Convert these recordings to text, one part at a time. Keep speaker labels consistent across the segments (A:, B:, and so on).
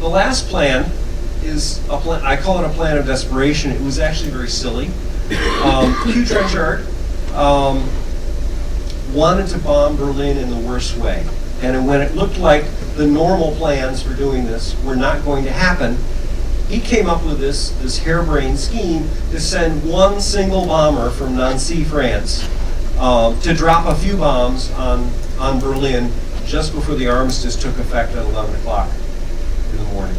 A: The last plan is a plan, I call it a plan of desperation. It was actually very silly. Hugh Trenchard wanted to bomb Berlin in the worst way. And when it looked like the normal plans for doing this were not going to happen, he came up with this harebrained scheme to send one single bomber from Nancy, France, to drop a few bombs on Berlin just before the armistice took effect at 11 o'clock in the morning.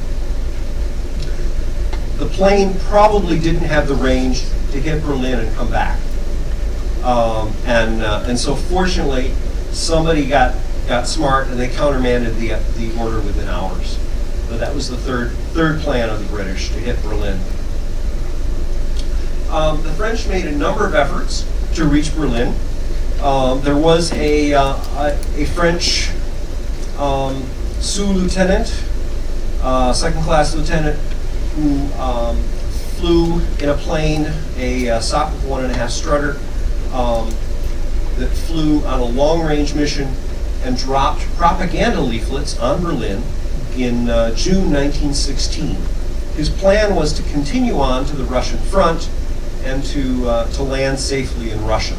A: The plane probably didn't have the range to hit Berlin and come back. And so fortunately, somebody got smart and they countermanded the order within hours. But that was the third plan of the British to hit Berlin. The French made a number of efforts to reach Berlin. There was a French sous-lieutenant, second-class lieutenant, who flew in a plane, a Sopwith 1.5 strutter, that flew on a long-range mission and dropped propaganda leaflets on Berlin in June 1916. His plan was to continue on to the Russian front and to land safely in Russia.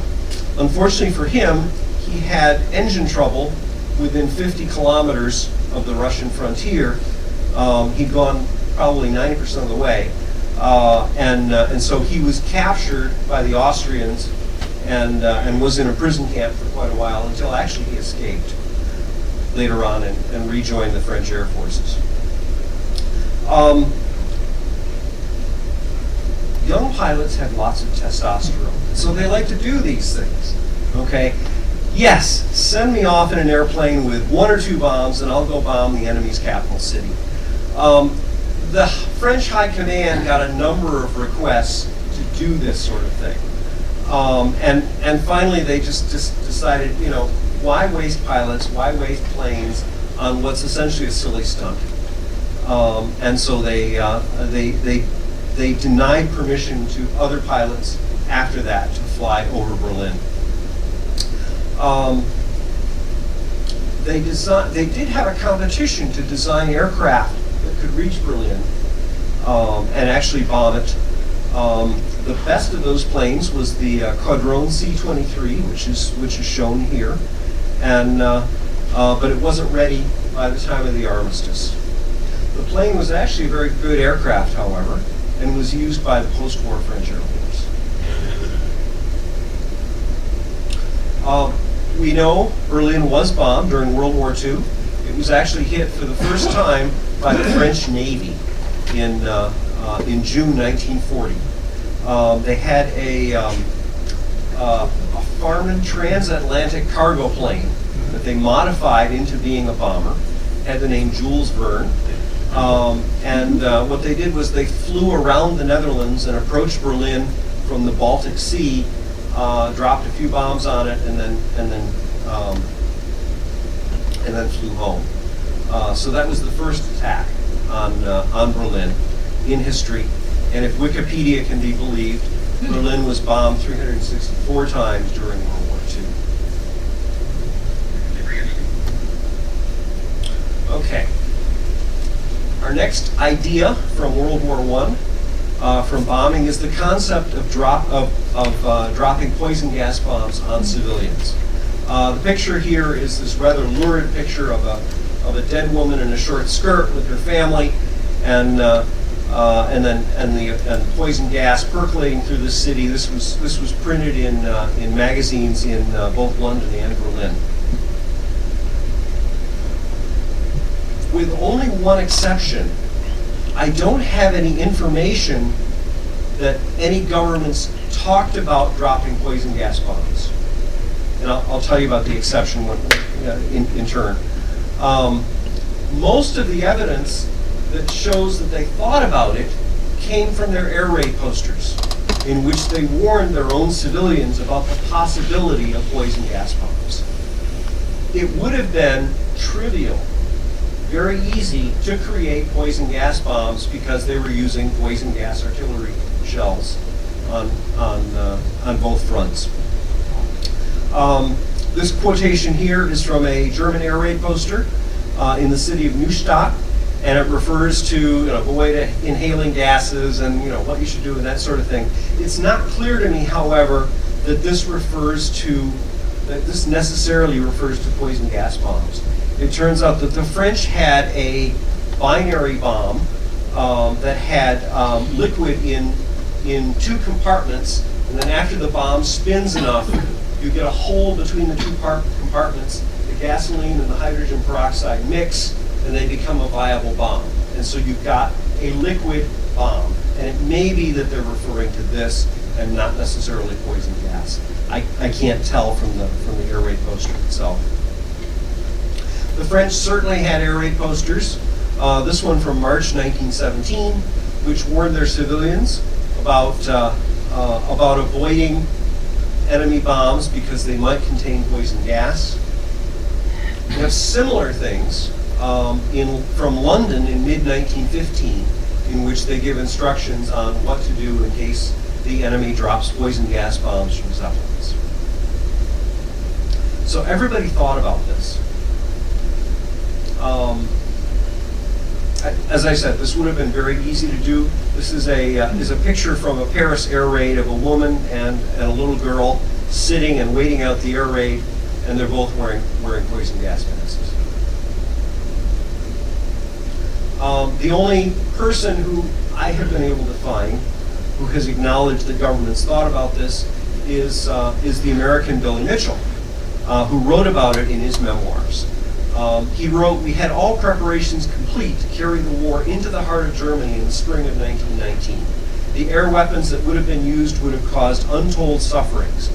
A: Unfortunately for him, he had engine trouble within 50 kilometers of the Russian frontier. He'd gone probably 90% of the way, and so he was captured by the Austrians and was in a prison camp for quite a while until actually he escaped later on and rejoined the French Air Forces. Young pilots have lots of testosterone, so they like to do these things, okay? Yes, send me off in an airplane with 1 or 2 bombs and I'll go bomb the enemy's capital city. The French High Command got a number of requests to do this sort of thing. And finally they just decided, you know, why waste pilots, why waste planes on what's essentially a silly stunt? And so they denied permission to other pilots after that to fly over Berlin. They did have a competition to design aircraft that could reach Berlin and actually bomb it. The best of those planes was the Quadrone C-23, which is shown here, and but it wasn't ready by the time of the armistice. The plane was actually a very good aircraft, however, and was used by the post-war French Air Force. We know Berlin was bombed during World War II. It was actually hit for the first time by the French Navy in June 1940. They had a Farman transatlantic cargo plane that they modified into being a bomber. Had the name Jules Verne. And what they did was they flew around the Netherlands and approached Berlin from the Baltic Sea, dropped a few bombs on it, and then flew home. So that was the first attack on Berlin in history. And if Wikipedia can be believed, Berlin was bombed 364 times during World War II. Okay. Our next idea from World War I, from bombing, is the concept of dropping poison gas bombs on civilians. The picture here is this rather lurid picture of a dead woman in a short skirt with her family, and the poison gas percolating through the city. This was printed in magazines in both London and Berlin. With only one exception, I don't have any information that any governments talked about dropping poison gas bombs. And I'll tell you about the exception in turn. Most of the evidence that shows that they thought about it came from their air raid posters, in which they warned their own civilians about the possibility of poison gas bombs. It would have been trivial, very easy to create poison gas bombs because they were using poison gas artillery shells on both fronts. This quotation here is from a German air raid poster in the city of Neustadt, and it refers to avoid inhaling gases and what you should do and that sort of thing. It's not clear to me, however, that this necessarily refers to poison gas bombs. It turns out that the French had a binary bomb that had liquid in two compartments, and then after the bomb spins enough, you get a hole between the two compartments. The gasoline and the hydrogen peroxide mix, and they become a viable bomb. And so you've got a liquid bomb. And it may be that they're referring to this and not necessarily poison gas. I can't tell from the air raid poster itself. The French certainly had air raid posters. This one from March 1917, which warned their civilians about avoiding enemy bombs because they might contain poison gas. We have similar things from London in mid-1915, in which they give instructions on what to do in case the enemy drops poison gas bombs from Zeppelins. So everybody thought about this. As I said, this would have been very easy to do. This is a picture from a Paris air raid of a woman and a little girl sitting and waiting out the air raid, and they're both wearing poison gas masks. The only person who I have been able to find who has acknowledged that governments thought about this is the American Billy Mitchell, who wrote about it in his memoirs. He wrote, "We had all preparations complete to carry the war into the heart of Germany in the spring of 1919. The air weapons that would have been used would have caused untold sufferings.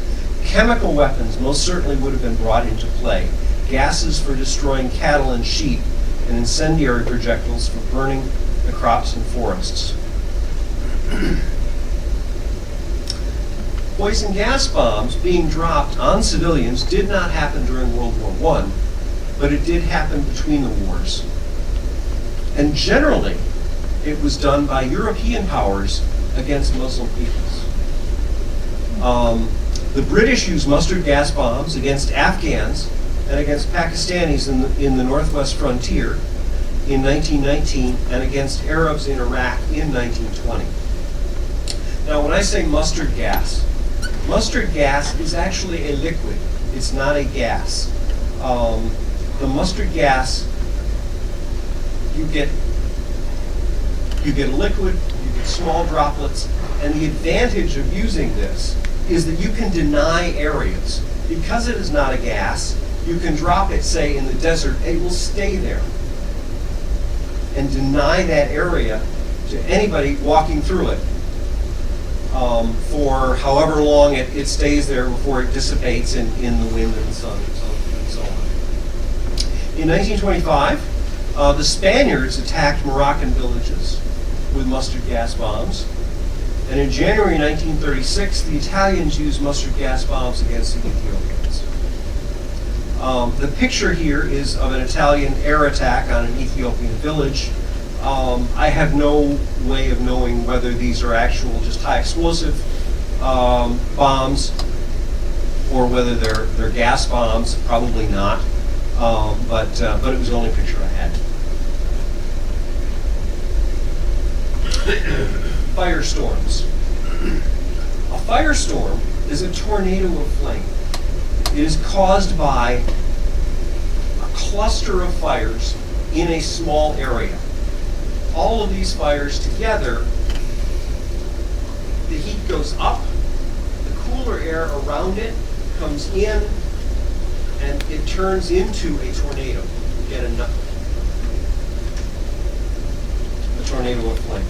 A: Chemical weapons most certainly would have been brought into play, gases for destroying cattle and sheep, and incendiary projectiles for burning the crops and forests." Poison gas bombs being dropped on civilians did not happen during World War I, but it did happen between the wars. And generally, it was done by European powers against Muslim peoples. The British used mustard gas bombs against Afghans and against Pakistanis in the northwest frontier in 1919 and against Arabs in Iraq in 1920. Now, when I say mustard gas is actually a liquid. It's not a gas. The mustard gas, you get a liquid, you get small droplets, and the advantage of using this is that you can deny areas. Because it is not a gas, you can drop it, say, in the desert, and it will stay there and deny that area to anybody walking through it for however long it stays there before it dissipates in the wind and the sun and so on. In 1925, the Spaniards attacked Moroccan villages with mustard gas bombs. And in January 1936, the Italians used mustard gas bombs against the Ethiopians. The picture here is of an Italian air attack on an Ethiopian village. I have no way of knowing whether these are actual just high explosive bombs or whether they're gas bombs. Probably not, but it was the only picture I had. Firestorms. A firestorm is a tornado of flame. It is caused by a cluster of fires in a small area. All of these fires together, the heat goes up, the cooler air around it comes in, and it turns into a tornado. You get a tornado of flame.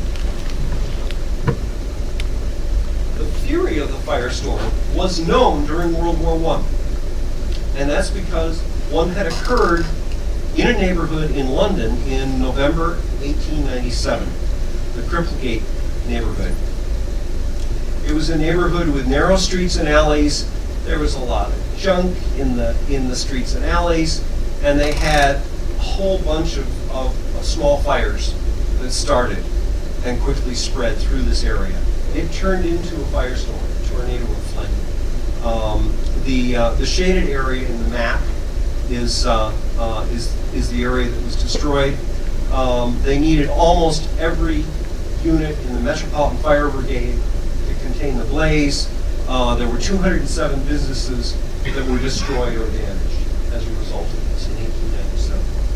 A: The fury of the firestorm was known during World War I. And that's because one had occurred in a neighborhood in London in November 1897, the Cripplegate neighborhood. It was a neighborhood with narrow streets and alleys. There was a lot of junk in the streets and alleys, and they had a whole bunch of small fires that started and quickly spread through this area. It turned into a firestorm, a tornado of flame. The shaded area in the map is the area that was destroyed. They needed almost every unit in the Metropolitan Fire Brigade to contain the blaze. There were 207 businesses that were destroyed or damaged as a result of this in 1897.